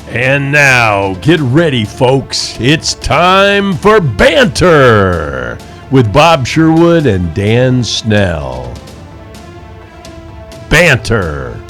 And now, get ready, folks. It's time for Banter with Bob Sherwood and Dan Snell. Banter.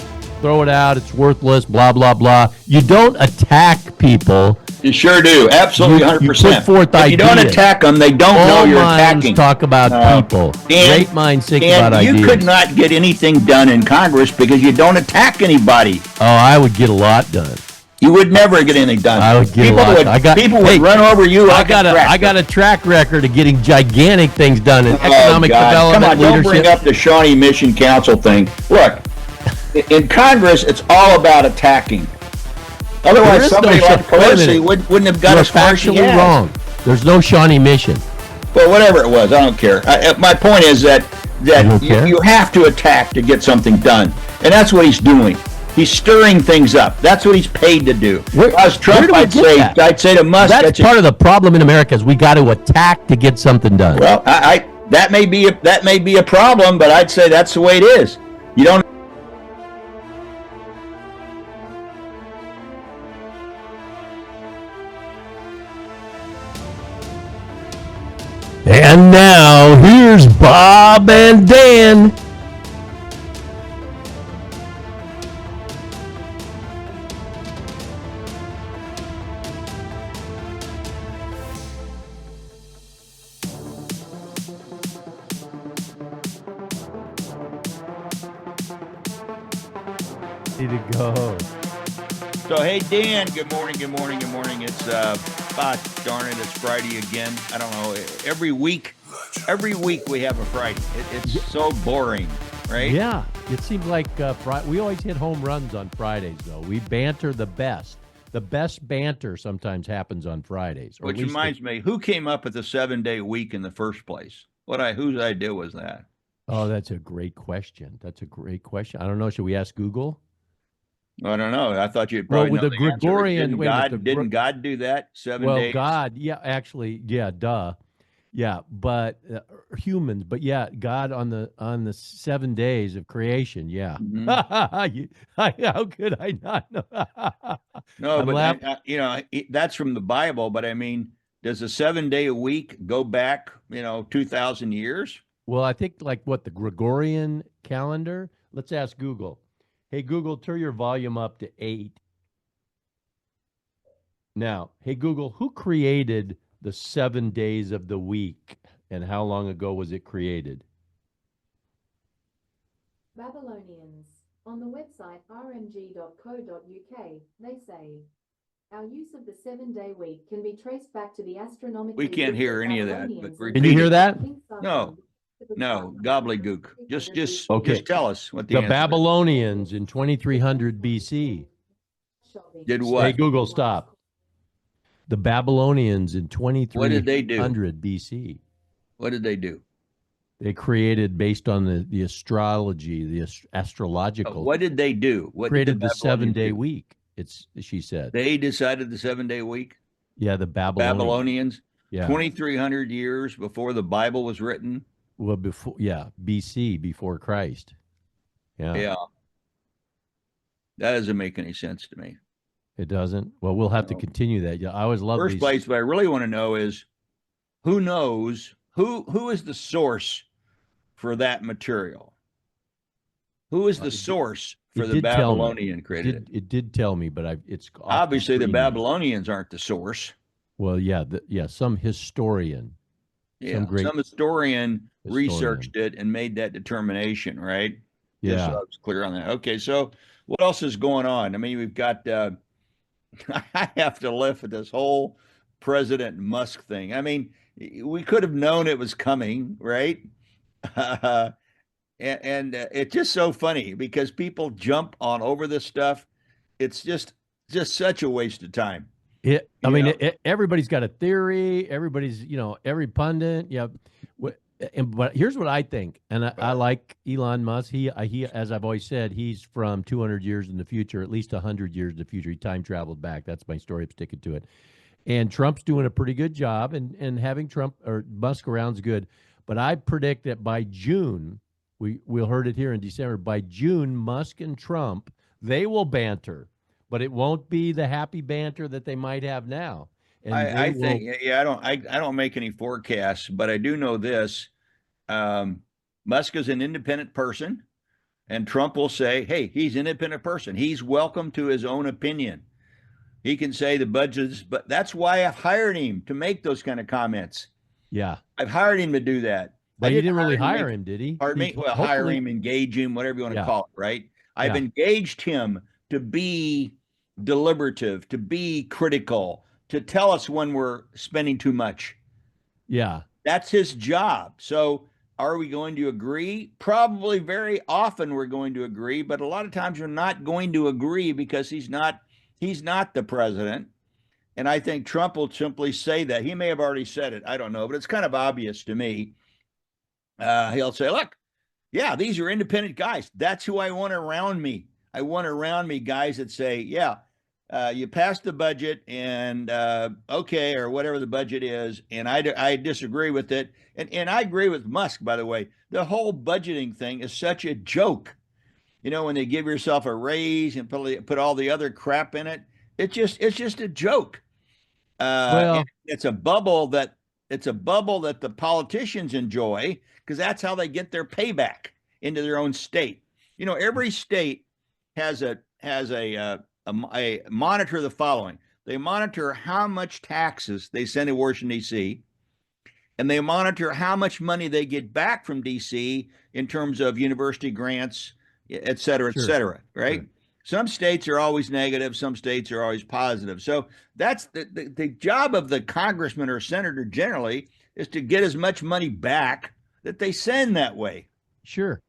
Throw it out. It's worthless, blah, blah, blah. You don't attack people. You sure do. Absolutely, 100%. You put forth if you don't attack them, they don't know you're attacking. Talk about people. Great minds think about ideas. You could not get anything done in Congress because you don't attack anybody. Oh, I would get a lot done. You would never get anything done. I would get people a lot. People would run over you like a tractor. I got a track record of getting gigantic things done in economic development. Come on, leadership. Don't bring up the Shawnee Mission Council thing. Look, in Congress, it's all about attacking. Otherwise, somebody like Pelosi wouldn't have got as far as she had. Wrong. There's no Shawnee Mission. Well, whatever it was, I don't care. My point is that you have to attack to get something done, and that's what he's doing. He's stirring things up. That's what he's paid to do. As Trump, I'd say to Musk. That's part of the problem in America is we got to attack to get something done. Well, that may be a problem, but I'd say that's the way it is. You don't. And now here's Bob and Dan. To go. So hey Dan, good morning. It's darn it, it's Friday again. I don't know. Every week we have a Friday. It's so boring, right? Yeah, it seems like we always hit home runs on Fridays, though. We banter the best. The best banter sometimes happens on Fridays. Which reminds me, who came up with the 7-day week in the first place? Whose idea was that? Oh, that's a great question. I don't know. Should we ask Google? I don't know. I thought you'd probably know with the the Gregorian. Didn't God do that? 7 days? Well, God, yeah, actually, yeah, duh, yeah, but humans, but yeah, God on the 7 days of creation, yeah. Mm-hmm. How could I not know? No, but that's from the Bible. But I mean, does a 7-day a week go back 2,000 years? Well, I think like the Gregorian calendar. Let's ask Google. Hey, Google, turn your volume up to 8. Now, hey, Google, who created the 7 days of the week and how long ago was it created? Babylonians. On the website rmg.co.uk, they say, our use of the 7-day week can be traced back to the astronomical... We can't hear any of that. But can you hear that? No, gobbledygook. Just tell us what the Babylonians in 2300 BC did what? Hey, Google, stop. The Babylonians in 2300 BC. What did they do? They created based on the astrology, the astrological. What did they do? What created the 7-day week? She said. They decided the 7-day week? Yeah, the Babylonians. Yeah. 2,300 years before the Bible was written. Well, BC, before Christ. Yeah. That doesn't make any sense to me. It doesn't? Well, we'll have to continue that. Yeah, I always love First place, what I really want to know is who knows, who is the source for that material? Who is the source for the Babylonian created? It did tell me, but it's obviously the Babylonians aren't the source. Well, some historian. Yeah, some historian researched it and made that determination, right? Yeah. Just so I was clear on that. Okay, so what else is going on? I mean, we've got, I have to laugh at this whole President Musk thing. I mean, we could have known it was coming, right? And it's just so funny because people jump on over this stuff. It's just such a waste of time. Everybody's got a theory. Everybody's, every pundit. Yeah. But here's what I think. And I like Elon Musk. He, as I've always said, he's from 200 years in the future, at least 100 years in the future. He time traveled back. That's my story. I'm sticking to it. And Trump's doing a pretty good job. And having Trump or Musk around is good. But I predict that by June, we'll heard it here in December, by June, Musk and Trump, they will banter. but it won't be the happy banter that they might have now. And I think, yeah, I don't make any forecasts, but I do know this. Musk is an independent person, and Trump will say, hey, he's an independent person. He's welcome to his own opinion. He can say the budgets, but that's why I've hired him to make those kind of comments. yeah, I've hired him to do that. but you didn't really hire hire him, did he? Pardon me? Well, hire him, engage him, whatever you want to call it, right? I've engaged him to be deliberative, to be critical, to tell us when we're spending too much. Yeah. That's his job. So are we going to agree? Probably very often we're going to agree, but a lot of times we're not going to agree because he's not the president. And I think Trump will simply say that. He may have already said it. I don't know, but it's kind of obvious to me. He'll say, look, yeah, these are independent guys. That's who I want around me. I want around me guys that say, yeah, you passed the budget and okay, or whatever the budget is, and I disagree with it. And I agree with Musk, by the way. The whole budgeting thing is such a joke. You know, when they give yourself a raise and put all the other crap in it, it's just a joke. Well, it's a bubble that the politicians enjoy because that's how they get their payback into their own state. You know, every state has a monitor the following. They monitor how much taxes they send to Washington, D.C., and they monitor how much money they get back from D.C. in terms of university grants, et cetera, et cetera, right? Sure. Some states are always negative. Some states are always positive. So that's the job of the congressman or senator generally is to get as much money back that they send that way. Sure.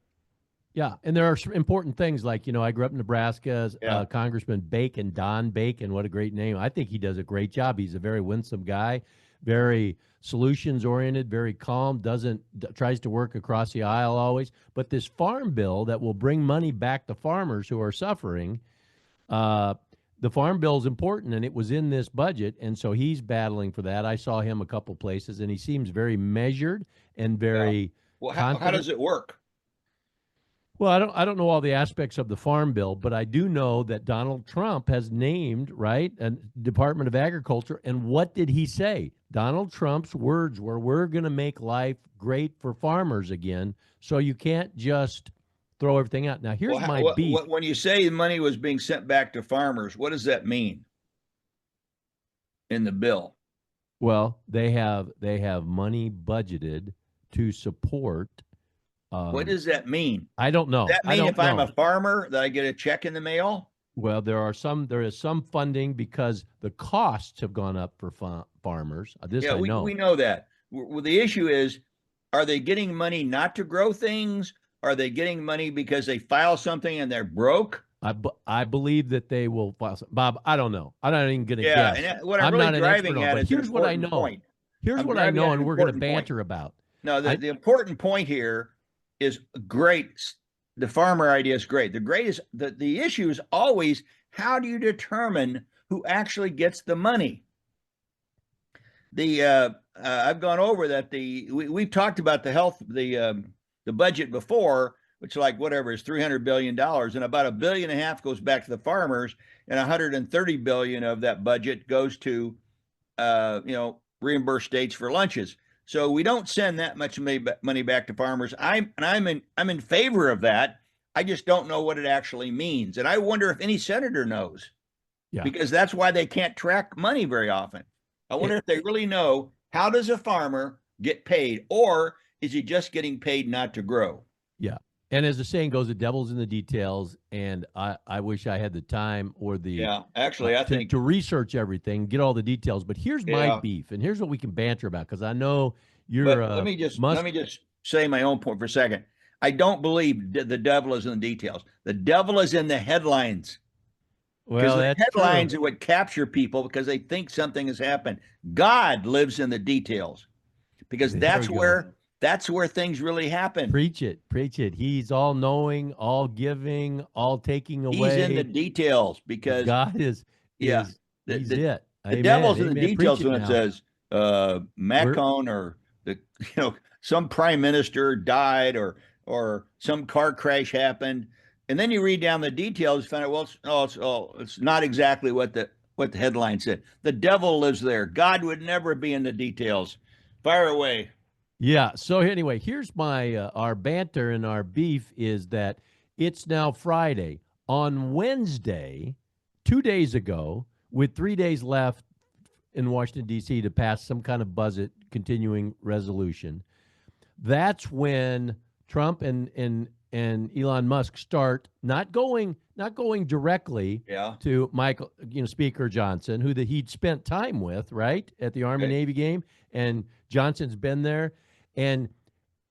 Yeah. And there are important things like, you know, I grew up in Nebraska, Congressman Bacon, Don Bacon. What a great name. I think he does a great job. He's a very winsome guy, very solutions oriented, very calm, tries to work across the aisle always. But this farm bill that will bring money back to farmers who are suffering, the farm bill is important, and it was in this budget, and so he's battling for that. I saw him a couple places, and he seems very measured and very well. How does it work? Well, I don't know all the aspects of the farm bill, but I do know that Donald Trump has named, right, a Department of Agriculture. And what did he say? Donald Trump's words were, we're going to make life great for farmers again. So you can't just throw everything out. Now, here's my beef. When you say money was being sent back to farmers, what does that mean in the bill? Well, they have money budgeted to support. What does that mean? I don't know. Does that mean if I'm a farmer that I get a check in the mail? Well, there is some funding because the costs have gone up for farmers. I know. We know that. Well, the issue is, are they getting money not to grow things? Are they getting money because they file something and they're broke? I believe that they will file something. Bob, I don't know. I'm not even going to guess. And what I'm really driving at is here's what I know. Point. Here's what I know, and we're going to banter about. No, the important point here is great. The farmer idea is great. The issue is always, how do you determine who actually gets the money? I've gone over that. We've talked about the budget before, which is $300 billion, and about $1.5 billion goes back to the farmers, and $130 billion of that budget goes to reimburse states for lunches. So we don't send that much money back to farmers. I'm in favor of that. I just don't know what it actually means, and I wonder if any senator knows. Yeah. Because that's why they can't track money very often. I wonder if they really know, how does a farmer get paid, or is he just getting paid not to grow? Yeah. And as the saying goes, the devil's in the details. And I wish I had the time or I think to research everything, get all the details. But here's my beef, and here's what we can banter about, because I know you're. Let me just say my own point for a second. I don't believe the devil is in the details. The devil is in the headlines. Well, the headlines are what capture people because they think something has happened. God lives in the details, because that's where things really happen. Preach it. He's all knowing, all giving, all taking away. He's in the details, because God is it. The devil's in the details when it says Macron or some prime minister died or some car crash happened. And then you read down the details, find out, well, it's not exactly what the headline said. The devil lives there. God would never be in the details. Fire away. Yeah. So anyway, here's my our banter and our beef is that it's now Friday. On Wednesday, 2 days ago, with 3 days left in Washington, D.C. to pass some kind of budget continuing resolution, that's when Trump and Elon Musk start not going directly to Michael, Speaker Johnson, who he'd spent time with, right, at the Army Navy game, and Johnson's been there, and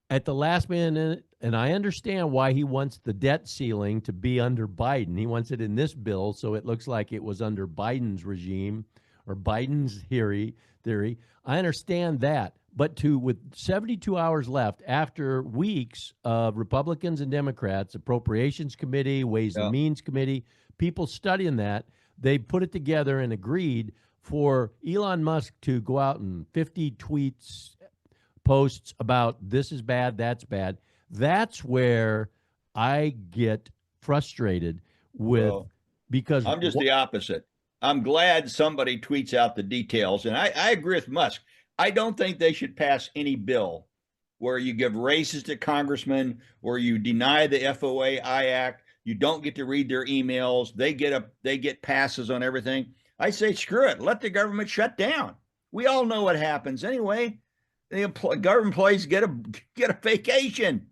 at the last minute, and I understand why he wants the debt ceiling to be under Biden. He wants it in this bill, so it looks like it was under Biden's regime or Biden's theory. I understand that. But with 72 hours left, after weeks of Republicans and Democrats, Appropriations Committee, Ways and Means Committee, people studying that, they put it together and agreed for Elon Musk to go out and 50 tweets, posts about this is bad, that's bad. That's where I get frustrated with, because I'm just the opposite. I'm glad somebody tweets out the details, and I agree with Musk. I don't think they should pass any bill where you give raises to congressmen, where you deny the FOA Act. You don't get to read their emails. They get passes on everything. I say, screw it. Let the government shut down. We all know what happens anyway. The government employees get a vacation,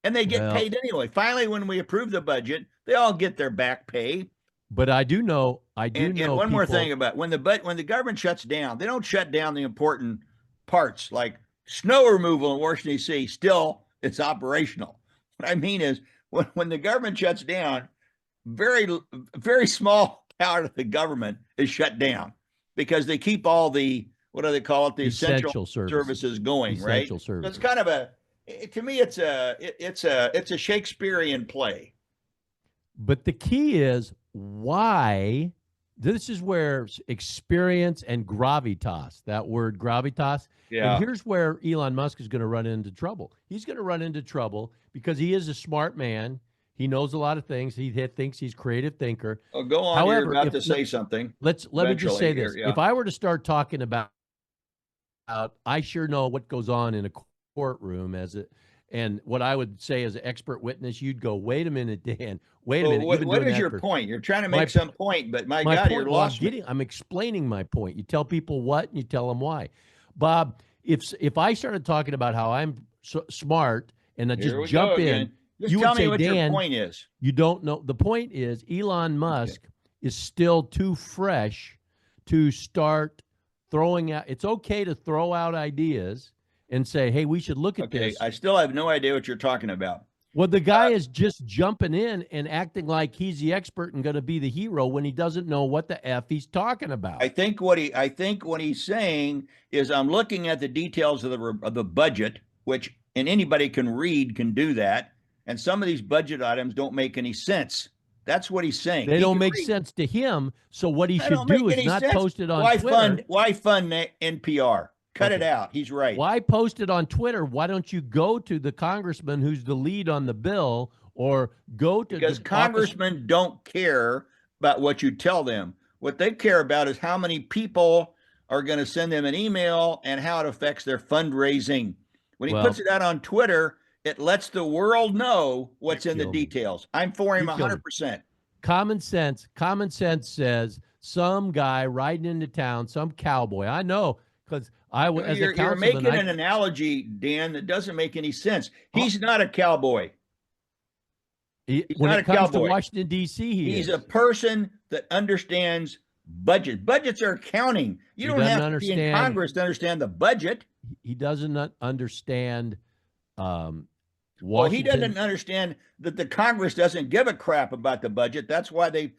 and they get paid anyway. Finally, when we approve the budget, they all get their back pay. But I do know. And one more thing about when the government shuts down, they don't shut down the important parts like snow removal in Washington, D.C. Still, it's operational. What I mean is when the government shuts down, very, very small part of the government is shut down because they keep all the, what do they call it? The essential services going, essential right? Services. So it's kind of to me, it's a Shakespearean play. But the key is why. This is where experience and gravitas, that word gravitas. Yeah. And here's where Elon Musk is going to run into trouble. He's going to run into trouble because he is a smart man. He knows a lot of things. He thinks he's a creative thinker. Oh, go on. However, you're about to say something. Let me just say this. If I were to start talking about, I sure know what goes on in a courtroom and what I would say as an expert witness, you'd go, wait a minute, Dan, wait a minute. What is your point? You're trying to make some point, but my God, you're lost. I'm explaining my point. You tell people what and you tell them why. Bob, if I started talking about how I'm so smart and I just jump in, you would say, Dan, your point is. You don't know. The point is Elon Musk is still too fresh to start throwing out. It's okay to throw out ideas and say, hey, we should look at this. I still have no idea what you're talking about. Well, the guy is just jumping in and acting like he's the expert and going to be the hero when he doesn't know what the F he's talking about. I think what he's saying is I'm looking at the details of the budget, which anybody can do that. And some of these budget items don't make any sense. That's what he's saying. They don't make sense to him. So what he should do is not post it on Twitter. Why fund NPR? Cut it out. He's right. Why post it on Twitter? Why don't you go to the congressman who's the lead on the bill or go to because congressmen don't care about what you tell them. What they care about is how many people are going to send them an email and how it affects their fundraising. When he puts it out on Twitter, it lets the world know what's in the details. I'm for him 100%. Common sense says some guy riding into town, some cowboy. I know because you're making an analogy, Dan, that doesn't make any sense. He's not a cowboy. When it comes to Washington, D.C., he's a person that understands budget. Budgets are accounting. You don't have to be in Congress to understand the budget. He doesn't understand Washington. Well, he doesn't understand that the Congress doesn't give a crap about the budget. That's why they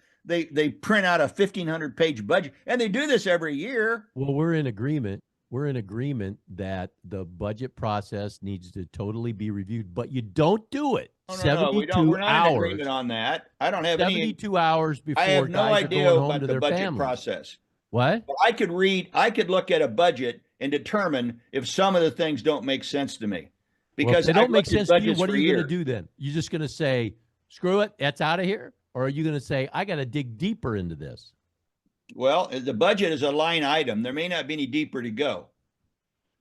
print out a 1,500-page budget, and they do this every year. Well, we're in agreement. We're in agreement that the budget process needs to totally be reviewed, but you don't do it. No, we don't. We're not in agreement on that. I don't have 72 hours before. I have no idea about the budget process. What? Well, I could look at a budget and determine if some of the things don't make sense to me. Because if they don't make sense to you, what are you going to do then? You're just going to say, screw it, that's out of here? Or are you going to say, I got to dig deeper into this? Well, the budget is a line item. There may not be any deeper to go.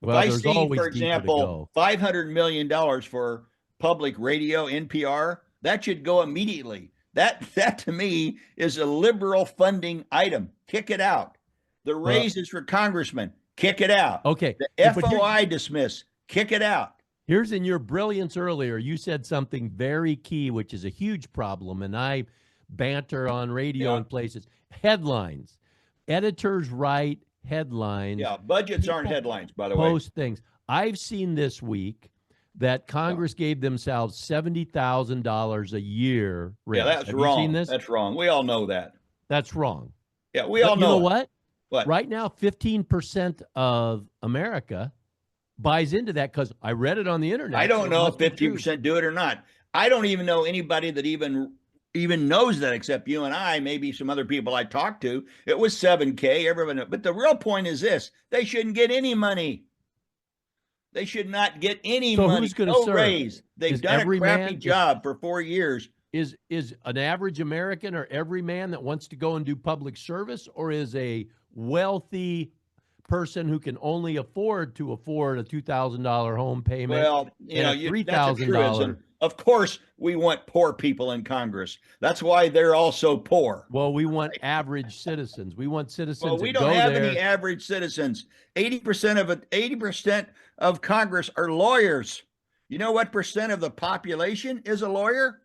Well, if I there's see, always for deeper to example, go. $500 million for public radio, NPR, that should go immediately. That to me is a liberal funding item. Kick it out. The raises for congressmen, kick it out. Okay. The FOI dismiss, kick it out. Here's in your brilliance earlier, you said something very key, which is a huge problem, and I banter on radio and places. Headlines. Editors write headlines. Yeah, budgets aren't headlines, by the way. Post things. I've seen this week that Congress gave themselves $70,000 a year raise. Yeah, that's wrong. You seen this? That's wrong. We all know that. That's wrong. Yeah, we all know. You know what? What? Right now, 15% of America buys into that because I read it on the internet. I don't know if 15% do it or not. I don't even know anybody that even knows that except you and I, maybe some other people I talked to. It was 7K, everyone. But the real point is this: they shouldn't get any money. They should not get any money. Who's going to serve? Raise. They've done a crappy job for 4 years. Is an average American or every man that wants to go and do public service, or is a wealthy person who can only afford a $2,000 home payment? Well, you know, $3,000. Of course, we want poor people in Congress. That's why they're all so poor. Well, we want average citizens. We want citizens. Well, we don't have any average citizens. 80% of Congress are lawyers. You know what percent of the population is a lawyer?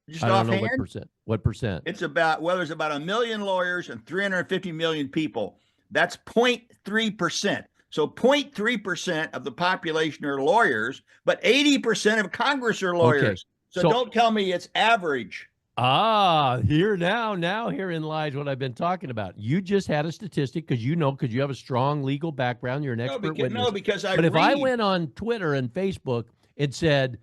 Just I don't offhand? know what percent. What percent? It's about, well, there's about 1 million lawyers and 350 million people. That's 0.3%. So 0.3% of the population are lawyers, but 80% of Congress are lawyers. Okay. So don't tell me it's average. Herein lies what I've been talking about. You just had a statistic because you have a strong legal background. You're an expert witness. No, because But if I went on Twitter and Facebook and said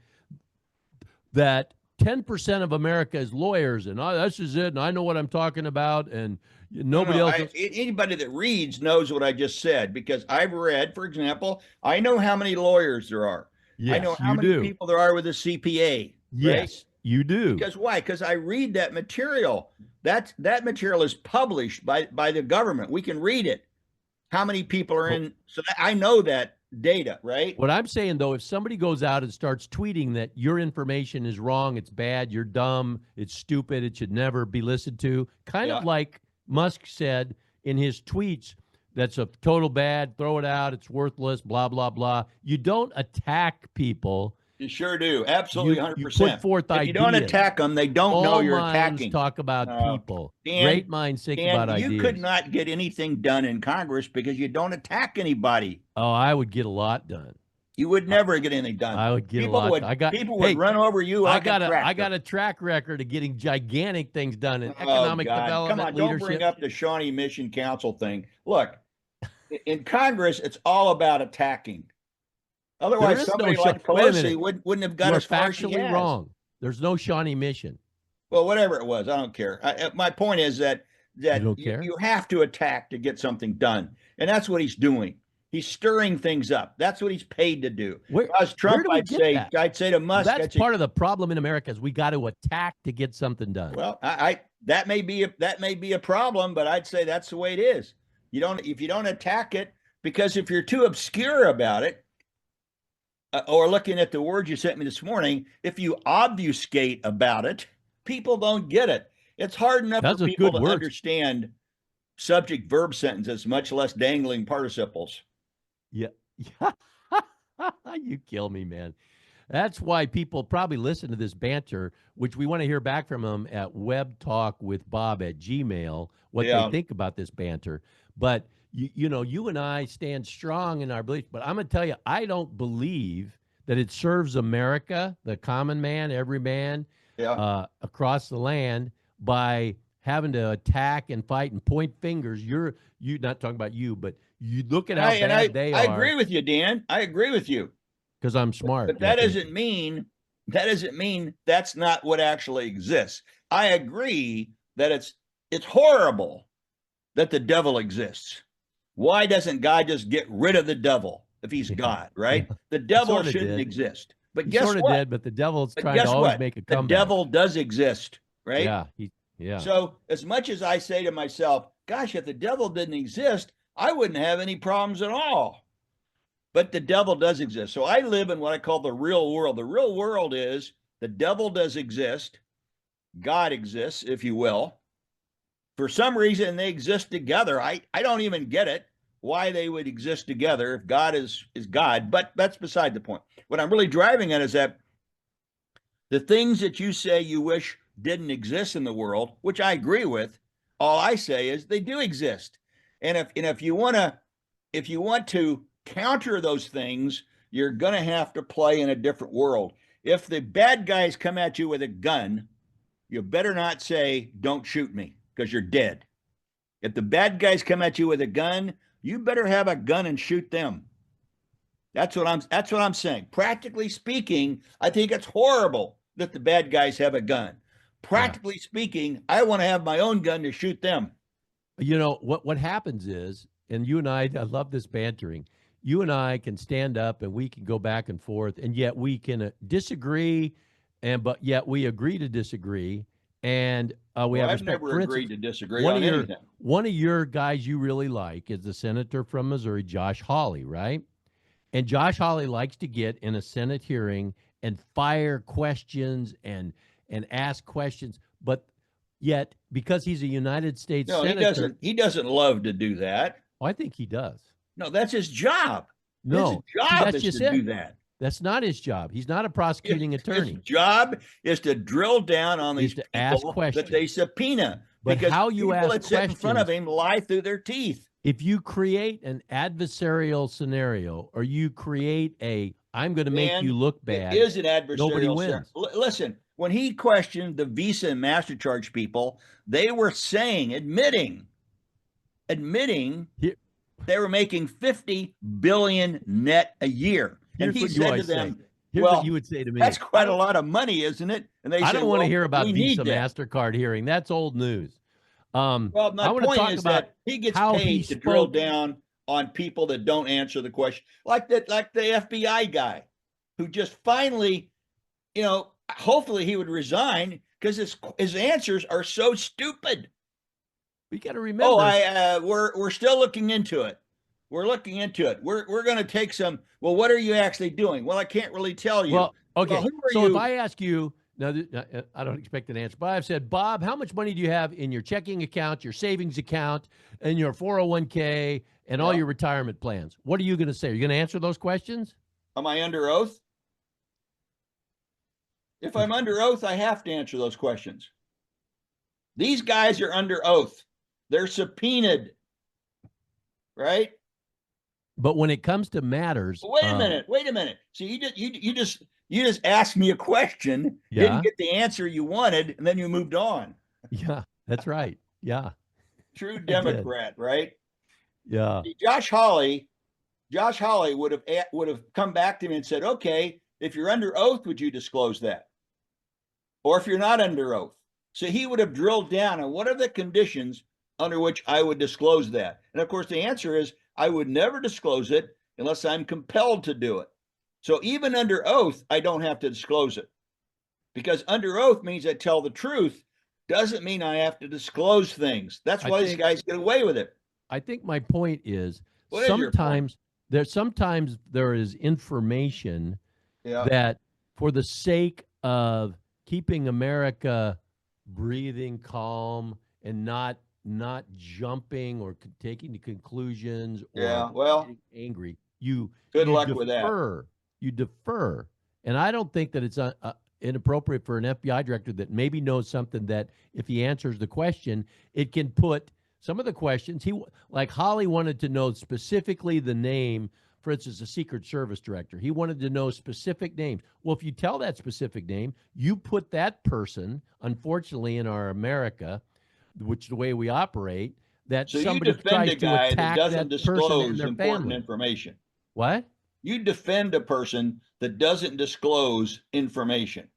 that 10% of America is lawyers, and this is it, and I know what I'm talking about, and nobody else. Anybody that reads knows what I just said, because I've read, for example, I know how many lawyers there are. Yes, I know how many people there are with a CPA. Yes, right? you do. Because why? Because I read that material. That material is published by the government. We can read it. How many people are in? So I know that data, right? What I'm saying, though, if somebody goes out and starts tweeting that your information is wrong, it's bad, you're dumb, it's stupid, it should never be listened to, kind of like Musk said in his tweets, that's a total bad, throw it out, it's worthless, blah, blah, blah. You don't attack people. You sure do. Absolutely, 100%. You put forth ideas. If you don't attack them, they don't know you're attacking. Talk about people. Dan, great minds think about ideas. You could not get anything done in Congress because you don't attack anybody. Oh, I would get a lot done. You would never get anything done. I would get a lot. People would run over you. I got a track record of getting gigantic things done in economic development. Come on, leadership. Don't bring up the Shawnee Mission Council thing. Look, in Congress, it's all about attacking. Otherwise, somebody like Pelosi wouldn't have got as far as she has. You're factually wrong. There's no Shawnee Mission. Well, whatever it was, I don't care. My point is that you have to attack to get something done, and that's what he's doing. He's stirring things up. That's what he's paid to do. If I was Trump, I'd say to Musk, that's part of the problem in America is we got to attack to get something done. Well, that may be a problem, but I'd say that's the way it is. If you don't attack it, because if you're too obscure about it, or looking at the words you sent me this morning, if you obfuscate about it, people don't get it. It's hard enough for people to understand subject verb sentences, much less dangling participles. Yeah. You kill me, man. That's why people probably listen to this banter, which we want to hear back from them at webtalkwithbob@gmail.com, what they think about this banter. But you and I stand strong in our beliefs, but I'm going to tell you, I don't believe that it serves America, the common man, every man, across the land, by having to attack and fight and point fingers. You're not talking about you, but you look at how bad they are. I agree with you, Dan. I agree with you. Because I'm smart. But that doesn't mean that's not what actually exists. I agree that it's horrible that the devil exists. Why doesn't God just get rid of the devil if he's God, right? The devil shouldn't exist. But He guess sort of what? did, but the devil's But trying to guess always what? make a The comeback. devil does exist, right? Yeah. Yeah. So as much as I say to myself, gosh, if the devil didn't exist, I wouldn't have any problems at all. But the devil does exist. So I live in what I call the real world. The real world is the devil does exist. God exists, if you will. For some reason, they exist together. I don't even get it, why they would exist together if God is God, but that's beside the point. What I'm really driving at is that the things that you say you wish didn't exist in the world, which I agree with, all I say is they do exist. And if you want to counter those things, you're going to have to play in a different world. If the bad guys come at you with a gun, you better not say, don't shoot me, because you're dead. If the bad guys come at you with a gun, you better have a gun and shoot them. That's what I'm saying. Practically speaking, I think it's horrible that the bad guys have a gun. Practically speaking, I want to have my own gun to shoot them. You know, what happens is, and you and I love this bantering. You and I can stand up and we can go back and forth, and yet we can disagree, but yet we agree to disagree. And we have I've respect. never For agreed instance, to disagree on anything. one of your guys you really like is the senator from Missouri, Josh Hawley, right? And Josh Hawley likes to get in a Senate hearing and fire questions and ask questions, but yet because he's a United States senator, he doesn't love to do that. I think he does. No, that's his job. No, his job is to do that. That's not his job. He's not a prosecuting attorney. His job is to drill down on these people ask questions that they subpoena. But because how you people ask that sit in front of questions- him lie through their teeth. If you create an adversarial scenario, or you create I'm going to make you look bad, It is an adversarial nobody scenario. wins. Listen, when he questioned the Visa and MasterCharge people, they were admitting they were making $50 billion net a year. And he said to them, Here's well, what you would say to me. that's quite a lot of money, isn't it? And they I said, don't want to well, hear about we Visa need that. MasterCard hearing. That's old news. Well, I my want to point talk is about that he gets how paid he to drill spoke. down on people that don't answer the question, like the FBI guy, who just finally, hopefully he would resign because his answers are so stupid. We got to remember. We're still looking into it. We're looking into it. We're going to take some. Well, what are you actually doing? Well, I can't really tell you. Well, okay. Well, who are so you? if I ask you, now I don't expect an answer, but I've said, Bob, how much money do you have in your checking account, your savings account, and your 401k, and all your retirement plans? What are you going to say? Are you going to answer those questions? Am I under oath? If I'm under oath, I have to answer those questions. These guys are under oath. They're subpoenaed, right? But when it comes to matters, Wait a minute. So you just asked me a question, didn't get the answer you wanted, and then you moved on. Yeah, that's right. Yeah, true Democrat, right? Yeah. See, Josh Hawley would have come back to me and said, "Okay, if you're under oath, would you disclose that? Or if you're not under oath?" So he would have drilled down on what are the conditions under which I would disclose that. And of course, the answer is I would never disclose it unless I'm compelled to do it. So even under oath, I don't have to disclose it, because under oath means I tell the truth. Doesn't mean I have to disclose things. That's why these guys get away with it. I think my point is What is your point? sometimes there is information that, for the sake of keeping America breathing calm and not jumping or taking to conclusions or getting angry, you luck with that. You defer. And I don't think that it's inappropriate for an FBI director that maybe knows something that if he answers the question, it can put some of the questions. Like Holly wanted to know specifically the name, for instance, the Secret Service director. He wanted to know specific names. Well, if you tell that specific name, you put that person, unfortunately, in our America, which is the way we operate, that so somebody you defend tries a guy to attack that doesn't that person and disclose their important family. information. What? You defend a person that doesn't disclose information.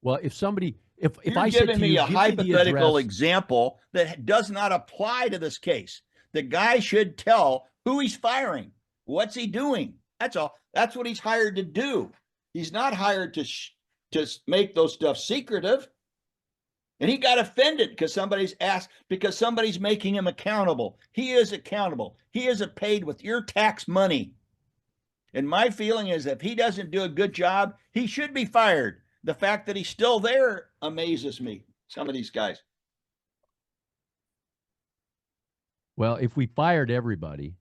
Well, if You're I said giving to me you, a give hypothetical the address, example that does not apply to this case. The guy should tell who he's firing. What's he doing? That's all. That's what he's hired to do. He's not hired to make those stuff secretive. And he got offended because somebody's making him accountable. He is accountable. He is paid with your tax money. And my feeling is if he doesn't do a good job, he should be fired. The fact that he's still there amazes me. Some of these guys. Well, if we fired everybody.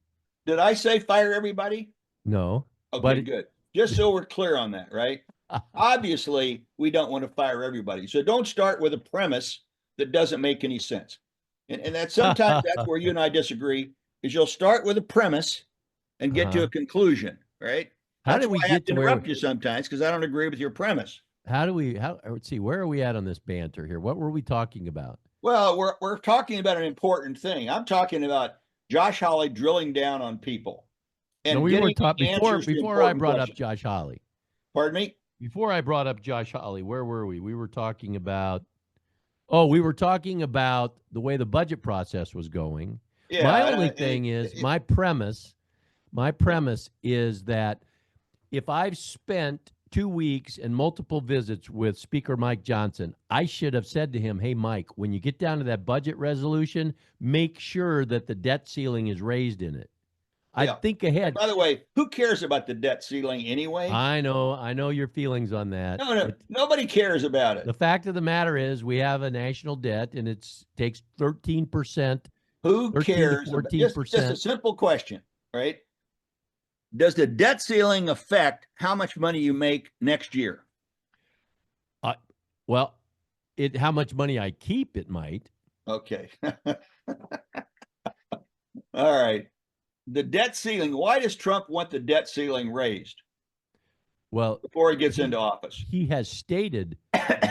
Did I say fire everybody? No. Okay, good. Just so we're clear on that, right? Obviously, we don't want to fire everybody. So don't start with a premise that doesn't make any sense. And that sometimes that's where you and I disagree, is you'll start with a premise and get to a conclusion, right? How did we get to interrupt you sometimes because I don't agree with your premise. Let's see, where are we at on this banter here? What were we talking about? Well, we're talking about an important thing. I'm talking about Josh Hawley drilling down on people. And we were talking before I brought up Josh Hawley. Pardon me? Before I brought up Josh Hawley, where were we? We were talking about the way the budget process was going. Yeah, my only thing is my premise is that if I've spent 2 weeks and multiple visits with Speaker Mike Johnson, I should have said to him, hey, Mike, when you get down to that budget resolution, make sure that the debt ceiling is raised in it. I think ahead. And by the way, who cares about the debt ceiling anyway? I know your feelings on that. No, nobody cares about it. The fact of the matter is we have a national debt and it takes 13%. Who cares? 14%. Just a simple question, right? Does the debt ceiling affect how much money you make next year? Well, how much money I keep, it might. Okay. All right. The debt ceiling. Why does Trump want the debt ceiling raised? Well, before he gets into office, he has stated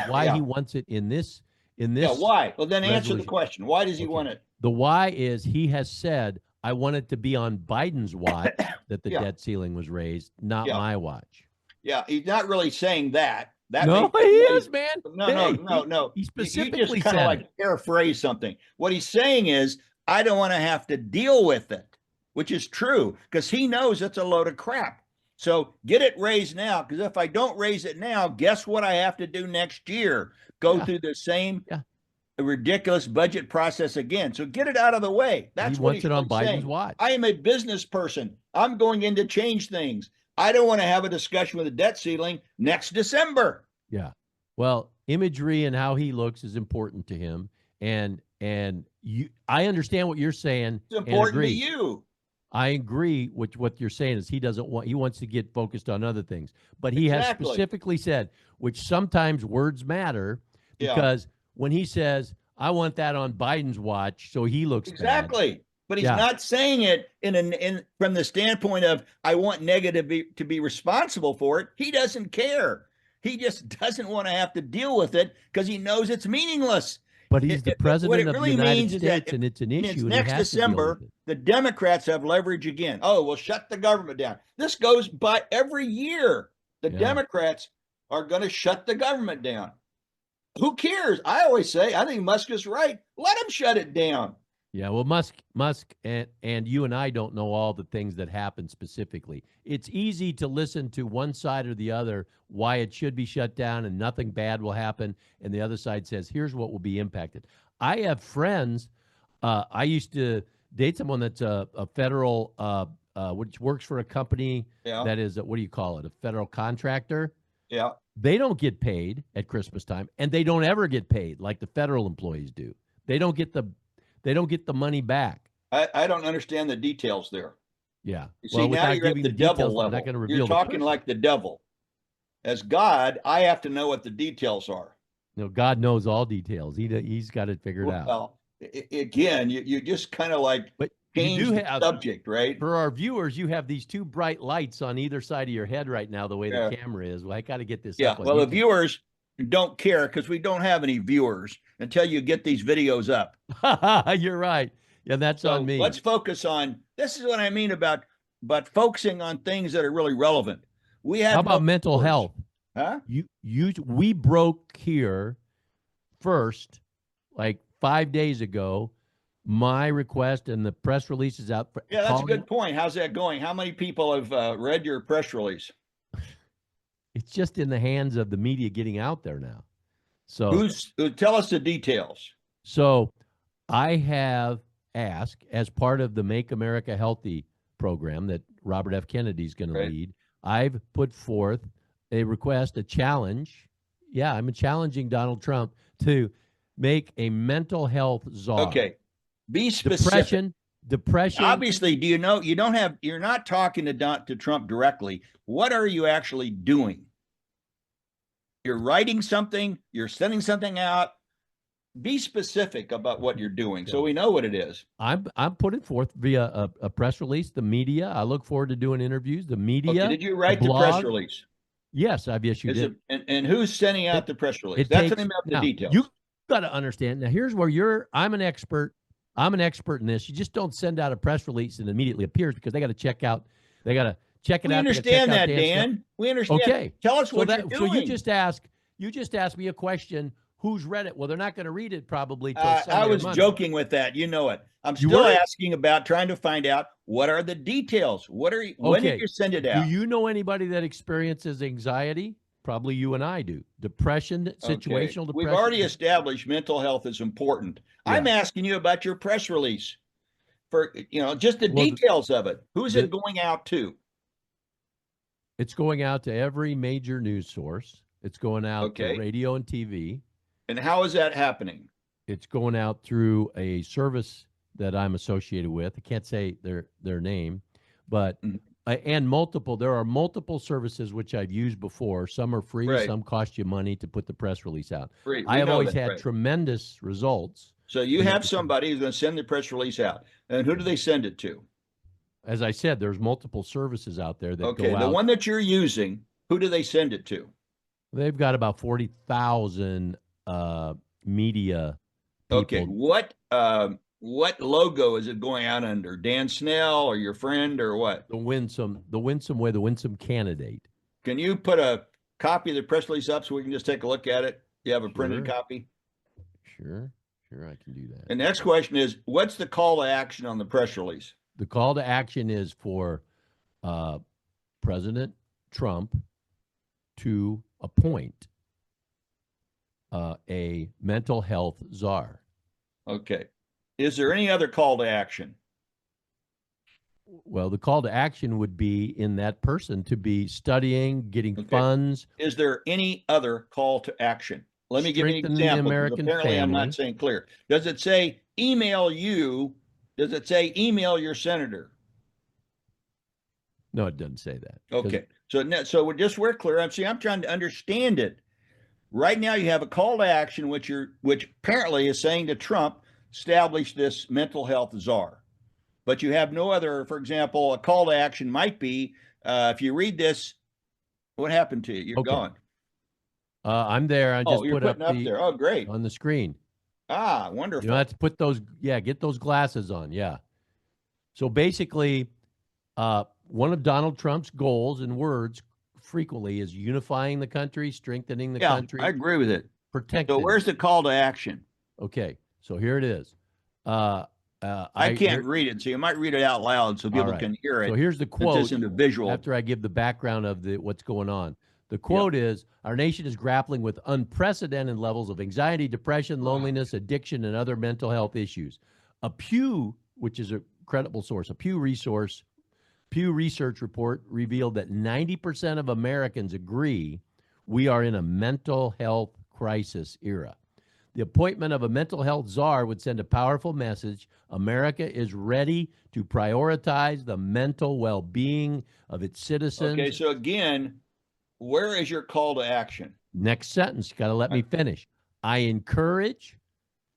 why he wants it in this. Why? Well, then answer the question. Why does he want it? The why is he has said, I want it to be on Biden's watch that the debt ceiling was raised, not my watch. Yeah, he's not really saying that. No, he is, man. No. He specifically you just kind of like paraphrase something. What he's saying is, I don't want to have to deal with it, which is true because he knows it's a load of crap. So get it raised now, because if I don't raise it now, guess what I have to do next year? Go through the same ridiculous budget process again. So get it out of the way. That's what he's on Biden's saying. watch. I am a business person. I'm going in to change things. I don't want to have a discussion with a debt ceiling next December. Yeah. Well, imagery and how he looks is important to him. And I understand what you're saying. It's important to you. I agree with what you're saying is he wants to get focused on other things. But he has specifically said, which sometimes words matter, because when he says, I want that on Biden's watch, so he looks bad. But he's not saying it from the standpoint of I want negative to be responsible for it. He doesn't care. He just doesn't want to have to deal with it because he knows it's meaningless. But he's the president of the United States, and it's an issue. Next December, the Democrats have leverage again. Oh, we'll shut the government down. This goes by every year. The Democrats are going to shut the government down. Who cares? I always say, I think Musk is right. Let him shut it down. Yeah, well, Musk and you and I don't know all the things that happen specifically. It's easy to listen to one side or the other why it should be shut down and nothing bad will happen, and the other side says, here's what will be impacted. I have friends. I used to date someone that's a federal, which works for a company that is, what do you call it, a federal contractor? Yeah. They don't get paid at Christmas time, and they don't ever get paid like the federal employees do. They don't get the money back. I don't understand the details there. Yeah. You see, now you're at the devil level. You're talking like the devil. As God, I have to know what the details are. No, God knows all details. He's got it figured out. Well, again, you just kind of like change the subject, right? For our viewers, you have these two bright lights on either side of your head right now, the way the camera is. Well, I got to get this up. Well, the viewers don't care because we don't have any viewers until you get these videos up. You're right. Yeah, that's on me. Let's focus on, this is what I mean about focusing on things that are really relevant. How about mental health? Huh? We broke here first, like 5 days ago, my request, and the press release is out. Yeah, that's a good point. How's that going? How many people have read your press release? It's just in the hands of the media getting out there now. So tell us the details. So I have asked, as part of the Make America Healthy program that Robert F. Kennedy is going to lead, I've put forth a request, a challenge. Yeah, I'm challenging Donald Trump to make a mental health czar. Okay. Be specific. Depression. Obviously, do you know you're not talking to Trump directly. What are you actually doing? You're writing something, you're sending something out. Be specific about what you're doing so we know what it is. I'm putting forth via a press release, the media. I look forward to doing interviews. The media. Okay, did you write the press release? Yes, I've issued it. And who's sending out the press release? That's about the details. You got to understand. Now, here's where I'm an expert. I'm an expert in this. You just don't send out a press release and it immediately appears, because they got to check it out. We understand that, Dan. We understand. Okay. Tell us what you're doing. So you just asked me a question. Who's read it? Well, they're not going to read it probably till Sunday I was or Monday. joking with that. You know it. I'm still asking about trying to find out what are the details. When did you send it out? Do you know anybody that experiences anxiety? Probably you and I do. Depression, situational depression. We've already established mental health is important. Yeah. I'm asking you about your press release for, just the details of it. Who's it going out to? It's going out to every major news source. It's going out to radio and TV. And how is that happening? It's going out through a service that I'm associated with. I can't say their name, but there are multiple services which I've used before. Some are free, some cost you money to put the press release out. I have always had tremendous results. So you have somebody who's going to send the press release out. And who do they send it to? As I said, there's multiple services out there that go out. The one that you're using, who do they send it to? They've got about 40,000 media people. Okay, what logo is it going out under? Dan Snell or your friend or what? The Winsome candidate. Can you put a copy of the press release up so we can just take a look at it? You have a printed copy? Sure, I can do that. And the next question is, what's the call to action on the press release? The call to action is for President Trump to appoint a mental health czar. Okay. Is there any other call to action? Well, the call to action would be in that person to be studying, getting funds. Is there any other call to action? Let me give you an example. Apparently, I'm not saying clear. Does it say email you? Does it say email your senator? No, it doesn't say that. Okay. So we're clear. I'm trying to understand it. Right now, you have a call to action, which apparently is saying to Trump, establish this mental health czar. But you have no other, for example, a call to action might be, if you read this, what happened to you? You're gone. I'm there. I just put up there. Oh, great. On the screen. Ah, wonderful. You don't have to put those, get those glasses on. Yeah. So basically, one of Donald Trump's goals and words frequently is unifying the country, strengthening the country. I agree with it. Protecting. So where's the call to action? Okay. So here it is. I can't read it, so you might read it out loud so people can hear it. So here's the quote. It's in the visual. After I give the background of what's going on. The quote is, our nation is grappling with unprecedented levels of anxiety, depression, loneliness, addiction, and other mental health issues. A Pew, which is a credible source, a Pew Research report revealed that 90% of Americans agree we are in a mental health crisis era. The appointment of a mental health czar would send a powerful message. America is ready to prioritize the mental well-being of its citizens. Okay, so again, where is your call to action? Next sentence, you got to let me finish. I encourage,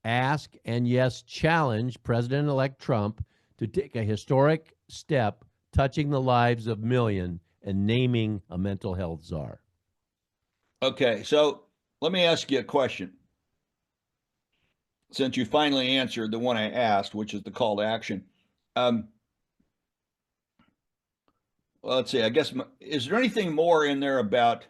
ask, and yes, challenge President-elect Trump to take a historic step touching the lives of millions and naming a mental health czar. Okay, so let me ask you a question. Since you finally answered the one I asked, which is the call to action. Well, let's see, I guess, is there anything more in there about,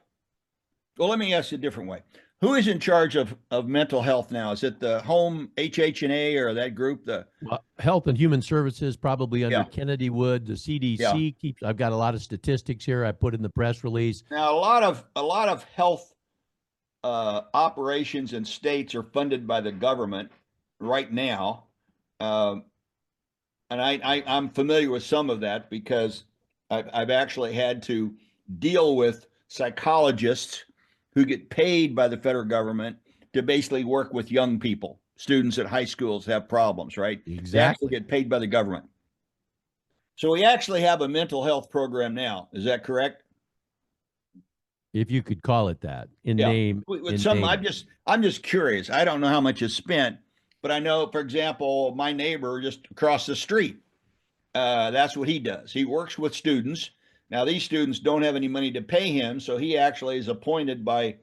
well, let me ask you a different way. Who is in charge of mental health now? Is it the home HH&A or that group? Well, Health and Human Services, probably under Yeah. Kennedy Wood. The CDC keeps. I've got a lot of statistics here. I put in the press release. Now, a lot of health operations in states are funded by the government right now, and I'm familiar with some of that because I've actually had to deal with psychologists who get paid by the federal government to basically work with young people, students at high schools have problems, right? Exactly. They actually get paid by the government. So we actually have a mental health program now. Is that correct? If you could call it that in name. With some, I'm just curious. I don't know how much is spent, but I know, for example, my neighbor just across the street, that's what he does. He works with students. Now, these students don't have any money to pay him, so he actually is appointed by,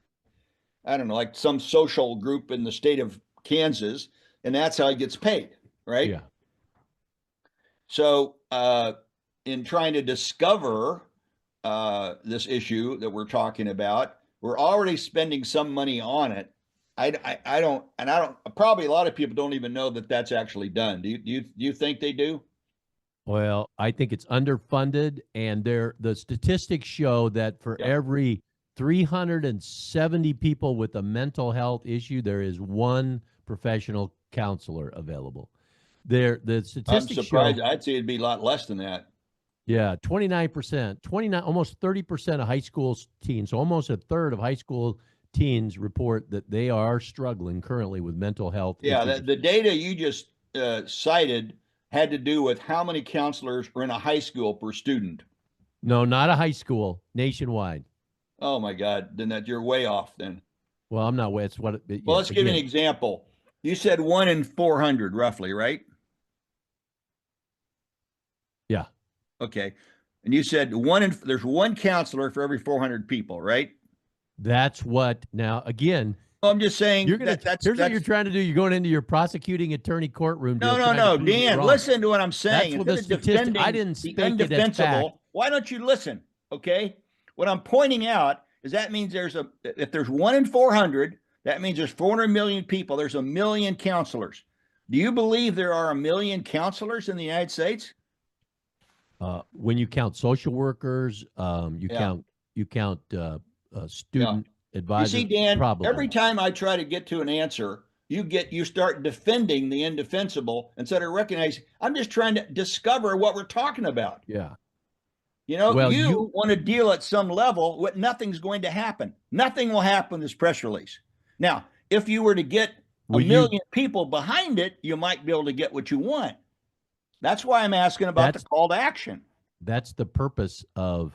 I don't know, like some social group in the state of Kansas, and that's how he gets paid, right? Yeah. So, in trying to discover this issue that we're talking about, we're already spending some money on it. I don't, probably a lot of people don't even know that that's actually done. Do you think they do? Well, I think it's underfunded, and the statistics show that for every 370 people with a mental health issue, there is one professional counselor available. The statistics I'm surprised. show, I'd say it'd be a lot less than that. yeah, 29%, almost 30% of high school teens, so almost a third of high school teens report that they are struggling currently with mental health issues. The data you just cited had to do with how many counselors are in a high school per student. No, not a high school, nationwide. Oh my God, then you're way off then. Well, I'm not way. It's what. Well, let's give you an example. You said 1 in 400, roughly, right? Yeah. Okay. And you said there's one counselor for every 400 people, right? That's what. Now, again, well, I'm just saying. Here's what you're trying to do. You're going into your prosecuting attorney courtroom. No, Dan. Listen to what I'm saying. That's what the statistic. I didn't speak it as fact. Why don't you listen? Okay. What I'm pointing out is that means if there's 1 in 400, that means there's 400 million people. There's 1 million counselors. Do you believe there are 1 million counselors in the United States? When you count social workers, you count student advisors. You see, Dan, probably. Every time I try to get to an answer, you start defending the indefensible instead of recognizing I'm just trying to discover what we're talking about. Yeah. You know, you want to deal at some level with nothing's going to happen. Nothing will happen in this press release. Now, if you were to get a million people behind it, you might be able to get what you want. That's why I'm asking about the call to action. That's the purpose of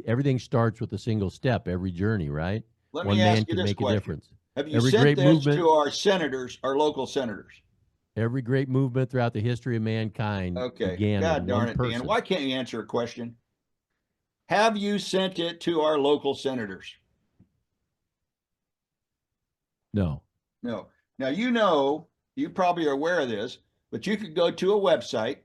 everything starts with a single step, every journey, right? Let me ask you this question. Have you sent this to our senators, our local senators? Every great movement throughout the history of mankind began God darn it, person. Dan. Why can't you answer a question? Have you sent it to our local senators? No. No. Now, you probably are aware of this, but you could go to a website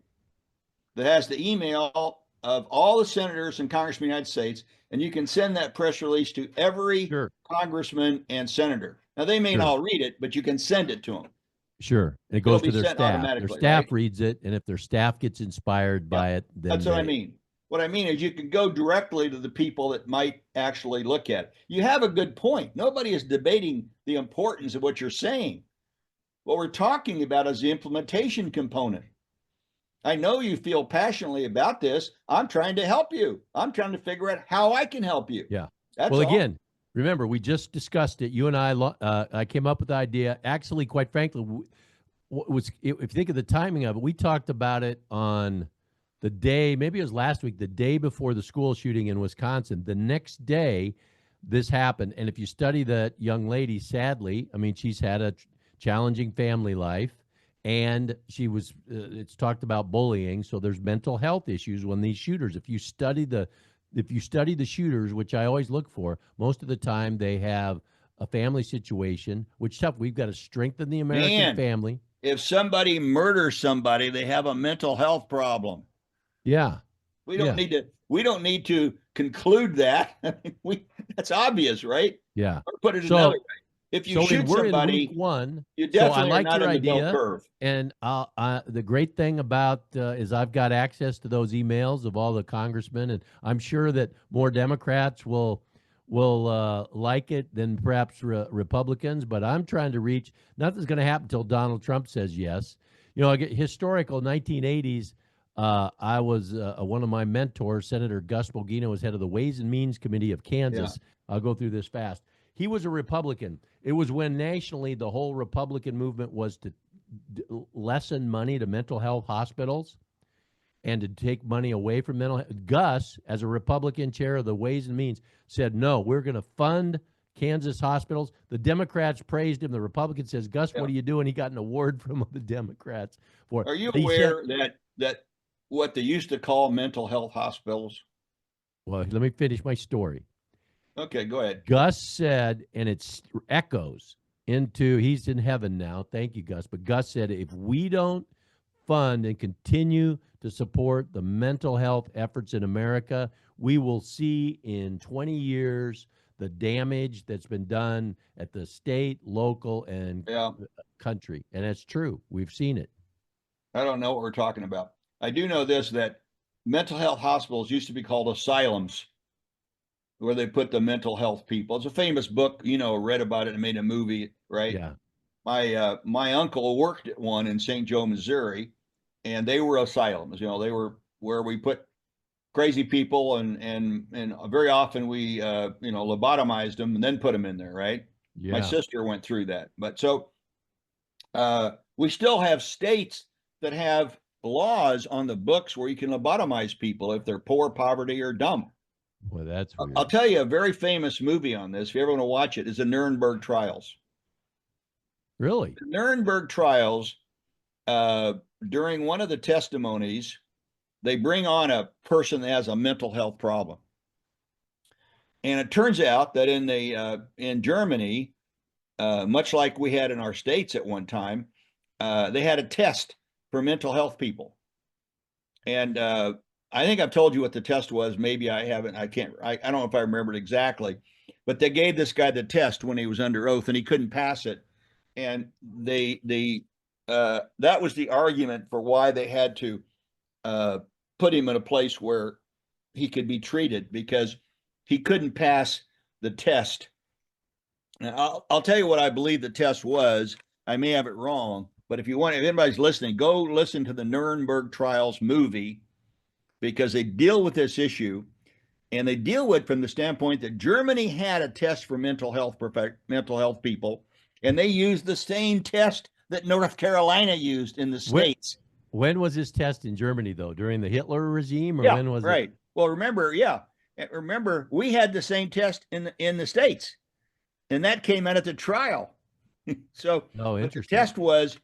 that has the email of all the senators and congressmen of the United States, and you can send that press release to every congressman and senator. Now, they may not all read it, but you can send it to them. Sure. And it goes to their staff. Their staff reads it, and if their staff gets inspired by it, then that's what I mean. What I mean is you can go directly to the people that might actually look at it. You have a good point. Nobody is debating the importance of what you're saying. What we're talking about is the implementation component. I know you feel passionately about this. I'm trying to help you. I'm trying to figure out how I can help you. Yeah. That's well, again, remember, we just discussed it. You and I came up with the idea. Actually, quite frankly, if you think of the timing of it, we talked about it on the day, maybe it was last week, the day before the school shooting in Wisconsin. The next day, this happened. And if you study that young lady, sadly, I mean, she's had a challenging family life. And she was, it's talked about bullying. So there's mental health issues when these shooters, if you study the shooters, which I always look for, most of the time they have a family situation, which tough. We've got to strengthen the American family. If somebody murders somebody, they have a mental health problem. Yeah. We don't need to conclude that. I mean, that's obvious, right? Yeah. Or put it So- another way. If you shoot we're somebody, in week 1. you So I definitely are like not your in the bell idea. curve. And the great thing about is I've got access to those emails of all the congressmen, and I'm sure that more Democrats will like it than perhaps Republicans. But I'm trying to reach. Nothing's going to happen until Donald Trump says yes. You know, I get historical 1980s. I was one of my mentors, Senator Gus Bogino, was head of the Ways and Means Committee of Kansas. Yeah. I'll go through this fast. He was a Republican. It was when nationally the whole Republican movement was to lessen money to mental health hospitals and to take money away from mental health. Gus, as a Republican chair of the Ways and Means, said, no, we're going to fund Kansas hospitals. The Democrats praised him. The Republican says, Gus, what are you doing? He got an award from the Democrats for it. Are you aware that what they used to call mental health hospitals? Well, let me finish my story. Okay, go ahead. Gus said, and it echoes into, he's in heaven now. Thank you, Gus. But Gus said, if we don't fund and continue to support the mental health efforts in America, we will see in 20 years the damage that's been done at the state, local, and country. And that's true. We've seen it. I don't know what we're talking about. I do know this, that mental health hospitals used to be called asylums, where they put the mental health people. It's a famous book, you know, read about it and made a movie, right? Yeah. My uncle worked at one in St. Joe, Missouri, and they were asylums. You know, they were where we put crazy people, and very often we you know, lobotomized them and then put them in there, right? Yeah. My sister went through that. But so we still have states that have laws on the books where you can lobotomize people if they're poor, poverty, or dumb. Well, that's weird. I'll tell you a very famous movie on this. If you ever want to watch it, is the Nuremberg Trials. Really? The Nuremberg Trials, during one of the testimonies, they bring on a person that has a mental health problem. And it turns out that in Germany, much like we had in our states at one time, they had a test for mental health people. And I think I've told you what the test was. Maybe I haven't. I don't know if I remember it exactly. But they gave this guy the test when he was under oath, and he couldn't pass it. And that was the argument for why they had to put him in a place where he could be treated, because he couldn't pass the test. Now, I'll tell you what I believe the test was. I may have it wrong, but if anybody's listening, go listen to the Nuremberg Trials movie, because they deal with this issue, and they deal with it from the standpoint that Germany had a test for mental health people, and they used the same test that North Carolina used in the States. When was this test in Germany, though? During the Hitler regime, or when was it? Well, remember we had the same test in the States, and that came out at the trial. So the test was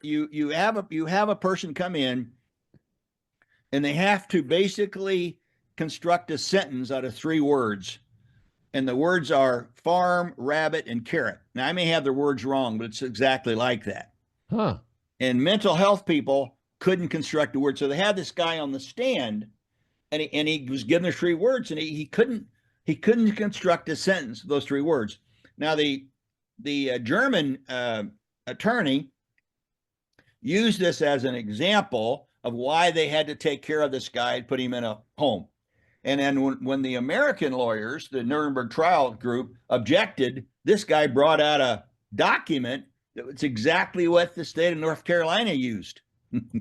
you have a person come in, and they have to basically construct a sentence out of 3 words. And the words are farm, rabbit, and carrot. Now, I may have the words wrong, but it's exactly like that. Huh. And mental health people couldn't construct a word. So they had this guy on the stand, and he was given the 3 words, and he couldn't construct a sentence, those 3 words. Now, the German attorney used this as an example of why they had to take care of this guy and put him in a home. And then when the American lawyers, the Nuremberg trial group, objected, this guy brought out a document that was exactly what the state of North Carolina used.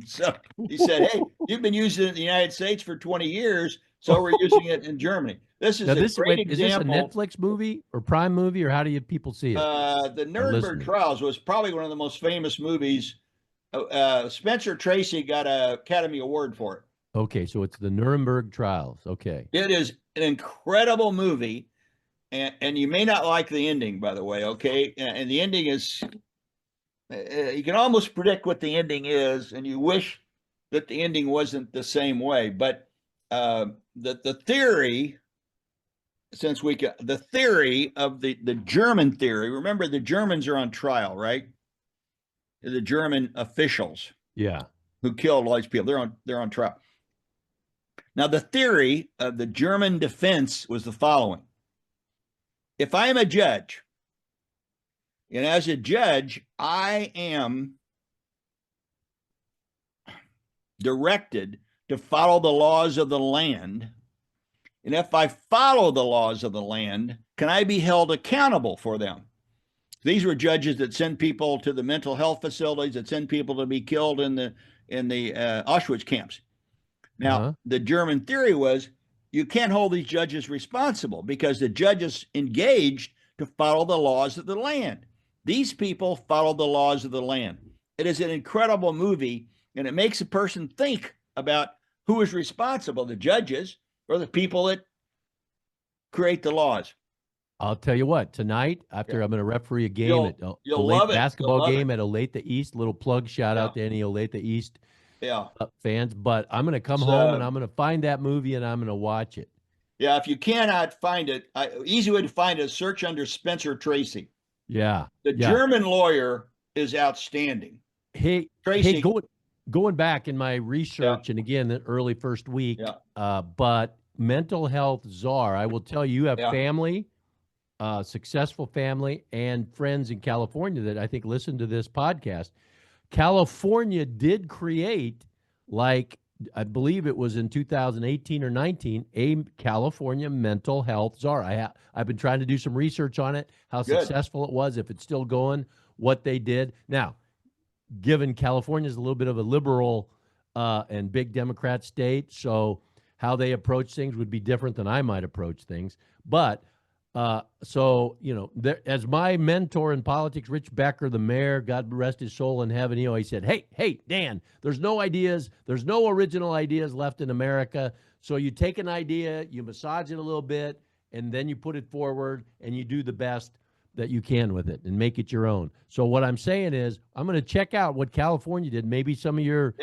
So he said, hey, you've been using it in the United States for 20 years, so we're using it in Germany. This is a great example. Is this a Netflix movie or Prime movie, or how do people see it? The Nuremberg Trials was probably one of the most famous movies. Spencer Tracy got an Academy Award for it. Okay, so it's the Nuremberg Trials. Okay. It is an incredible movie, and you may not like the ending, by the way, okay? And the ending is, you can almost predict what the ending is, and you wish that the ending wasn't the same way. But the theory, the theory of the German theory, remember the Germans are on trial, right? The German officials. Yeah. Who killed all these people. They're on trial. Now, the theory of the German defense was the following. If I am a judge, and as a judge, I am directed to follow the laws of the land, and if I follow the laws of the land, can I be held accountable for them? These were judges that send people to the mental health facilities, that send people to be killed in the Auschwitz camps. Now, the German theory was you can't hold these judges responsible because the judges engaged to follow the laws of the land. These people follow the laws of the land. It is an incredible movie, and it makes a person think about who is responsible, the judges or the people that create the laws. I'll tell you what, tonight, after I'm going to referee a game at you'll love it. basketball game at Olathe East, little plug, shout out to any Olathe East fans, but I'm going to come home and I'm going to find that movie and I'm going to watch it. Yeah, if you cannot find it, easy way to find it is search under Spencer Tracy. Yeah. The German lawyer is outstanding. Hey, Tracy. Hey, going back in my research, and again, the early first week, but Mental Health Czar, I will tell you, you have family, successful family, and friends in California that I think listen to this podcast. California did create, like, I believe it was in 2018 or 19, a California Mental Health Czar. I've been trying to do some research on it, how successful it was, if it's still going, what they did. Now, given California is a little bit of a liberal and big Democrat state, so how they approach things would be different than I might approach things. But so, you know, as my mentor in politics, Rich Becker, the mayor, God rest his soul in heaven, he always said, hey, Dan, there's no ideas. There's no original ideas left in America. So you take an idea, you massage it a little bit, and then you put it forward and you do the best that you can with it and make it your own. So what I'm saying is I'm going to check out what California did. Maybe some of your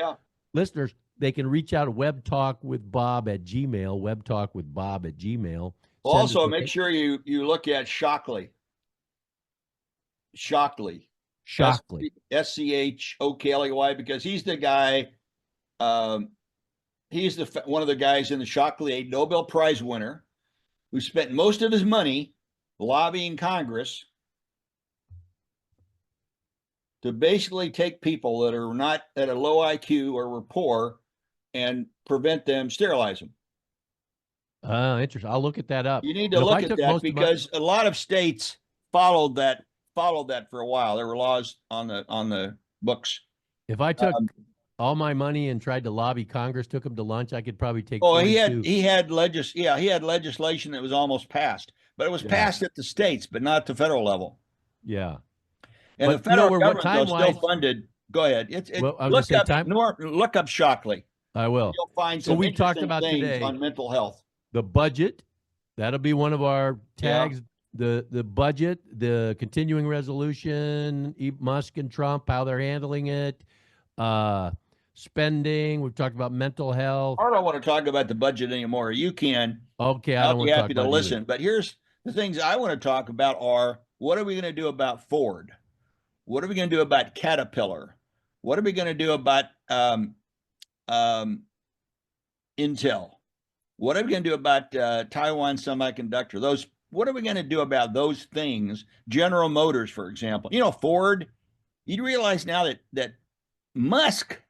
listeners, they can reach out to webtalkwithbob@gmail, webtalkwithbob@gmail. Also, make sure you look at Shockley. Schockley. Schockley, because he's the guy. He's one of the guys in the Shockley, a Nobel Prize winner, who spent most of his money lobbying Congress to basically take people that are not at a low IQ or were poor and prevent them, sterilize them. Interesting. I'll look at that up. You need to look at that because a lot of states followed that for a while. There were laws on the books. If I took all my money and tried to lobby Congress, took them to lunch, I could probably take. He had legislation that was almost passed, but it was passed at the states, but not at the federal level. Yeah, and the federal government still funded. Go ahead. Look up Shockley. I will. You'll find some we talked about things today on mental health. The budget, that'll be one of our tags. The budget, the continuing resolution, Musk and Trump, how they're handling it, spending. We've talked about mental health. I don't want to talk about the budget anymore. You can. Okay, I don't want to talk about it. I'll be happy to listen. But here's the things I want to talk about are, what are we going to do about Ford? What are we going to do about Caterpillar? What are we going to do about Intel? What are we going to do about Taiwan Semiconductor? What are we going to do about those things? General Motors, for example. You know, Ford, you realize now that Musk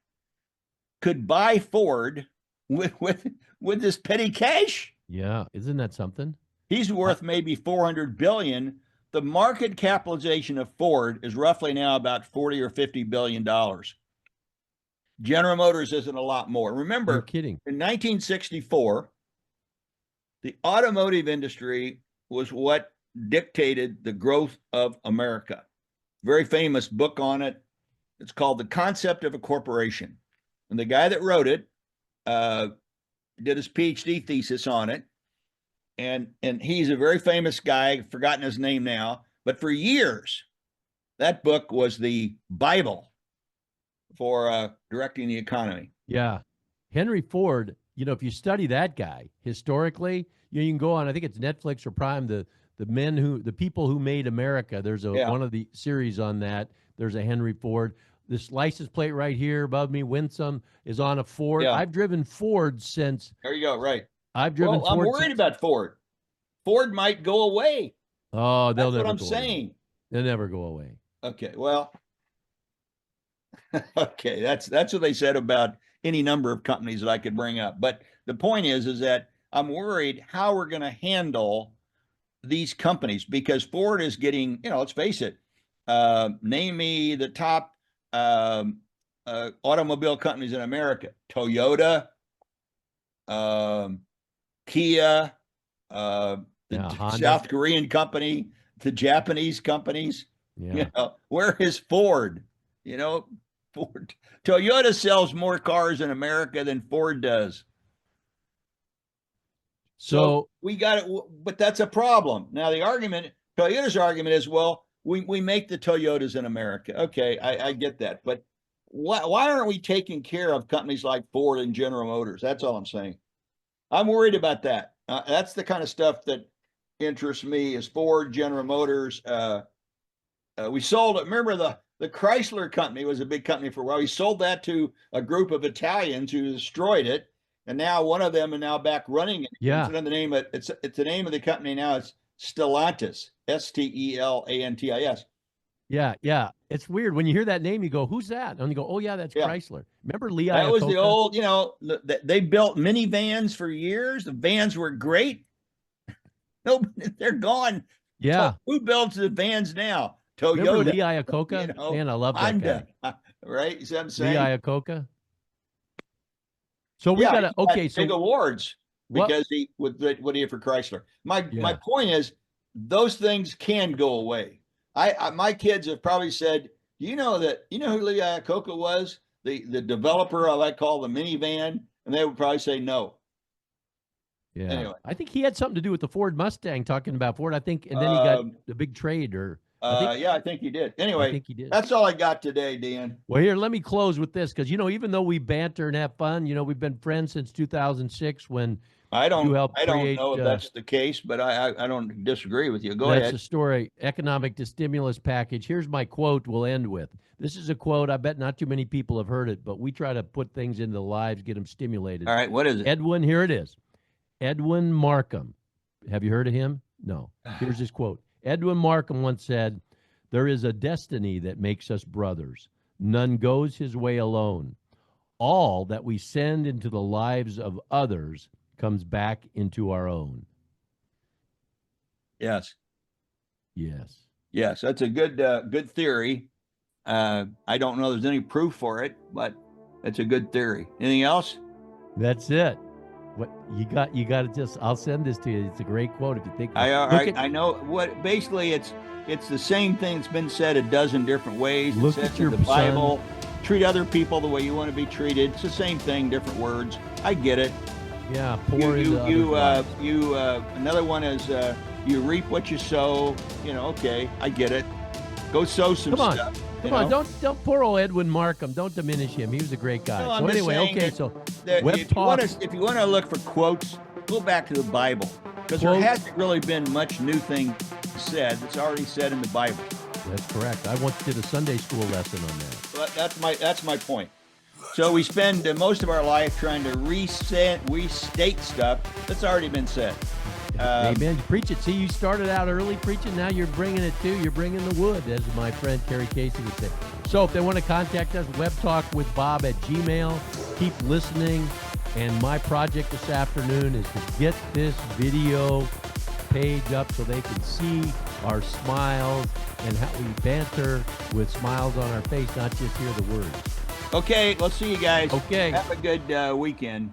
could buy Ford with this petty cash? Yeah, isn't that something? He's worth maybe $400 billion. The market capitalization of Ford is roughly now about $40 or $50 billion. General Motors isn't a lot more. Remember, you're kidding. In 1964, the automotive industry was what dictated the growth of America. Very famous book on it. It's called The Concept of a Corporation. And the guy that wrote it did his PhD thesis on it. And he's a very famous guy. I've forgotten his name now. But for years, that book was the Bible for directing the economy. Yeah. Henry Ford, you know, if you study that guy historically, you can go on, I think it's Netflix or Prime, the people who made America. There's one of the series on that. There's a Henry Ford. This license plate right here above me, Winsome, is on a Ford. Yeah. I've driven Ford since. There you go. Right. I've driven Well, I'm Ford. worried about Ford. Ford might go away. Oh, they'll That's never what I'm go saying. away. They'll never go away. Okay. Well, okay. That's what they said about any number of companies that I could bring up. But the point is that I'm worried how we're going to handle these companies, because Ford is getting, let's face it, name me the top automobile companies in America: Toyota, Kia, the South Korean company, the Japanese companies. Yeah. Where is Ford? Ford, Toyota sells more cars in America than Ford does. So we got it, but that's a problem. Now Toyota's argument is, well, we make the Toyotas in America. Okay, I get that, but why aren't we taking care of companies like Ford and General Motors? That's all I'm saying. I'm worried about that. That's the kind of stuff that interests me, is Ford, General Motors. We sold it. Remember the Chrysler company was a big company for a while. We sold that to a group of Italians who destroyed it. And now one of them is now back running it. Yeah. It's the name of the company now. It's Stellantis, Stelantis. Yeah, yeah. It's weird when you hear that name. You go, "Who's that?" And you go, "Oh yeah, that's Chrysler." Remember Lee Iacocca? That was the old. They built minivans for years. The vans were great. No, they're gone. Yeah. Who builds the vans now? Toyota. Remember Lee Iacocca? Man, I love that Honda, guy. Right? You see what I'm saying? Lee Iacocca. So we got to big awards because what he did for Chrysler. My point is, those things can go away. My kids have probably said, who Lee Iacocca was? The developer of, I call the minivan, and they would probably say no. Yeah. Anyway, I think he had something to do with the Ford Mustang, talking about Ford. I think, and then he got the big trade, or I think he did. Anyway, I think he did. That's all I got today, Dan. Well, here, let me close with this, because even though we banter and have fun, we've been friends since 2006 when I don't know if that's the case, but I don't disagree with you. Go ahead. That's the story. Economic stimulus package. Here's my quote we'll end with. This is a quote. I bet not too many people have heard it, but we try to put things into lives, get them stimulated. All right. What is it? Here it is. Edwin Markham. Have you heard of him? No. Here's his quote. Edwin Markham once said, "There is a destiny that makes us brothers. None goes his way alone. All that we send into the lives of others comes back into our own." Yes. Yes. Yes, that's a good theory. I don't know there's any proof for it, but it's a good theory. Anything else? That's it. What you got to just, I'll send this to you. It's a great quote if you think. I know what basically it's the same thing that's been said a dozen different ways. Look at your the Bible. Treat other people the way you want to be treated. It's the same thing, different words. I get it. Yeah. Another one is you reap what you sow. Okay, I get it. Go sow some stuff. Come on, don't poor old Edwin Markham. Don't diminish him. He was a great guy. No, so anyway, okay. So if you want to look for quotes, go back to the Bible, because there hasn't really been much new thing said. It's already said in the Bible. That's correct. I once did a Sunday school lesson on that. Well, that's my point. So we spend most of our life trying to restate stuff that's already been said. Amen. Preach it. See, you started out early preaching. Now you're bringing it too. You're bringing the wood, as my friend Terry Casey would say. So if they want to contact us, webtalkwithbob@gmail. Keep listening. And my project this afternoon is to get this video page up so they can see our smiles and how we banter with smiles on our face, not just hear the words. Okay, let's see you guys. Okay. Have a good weekend.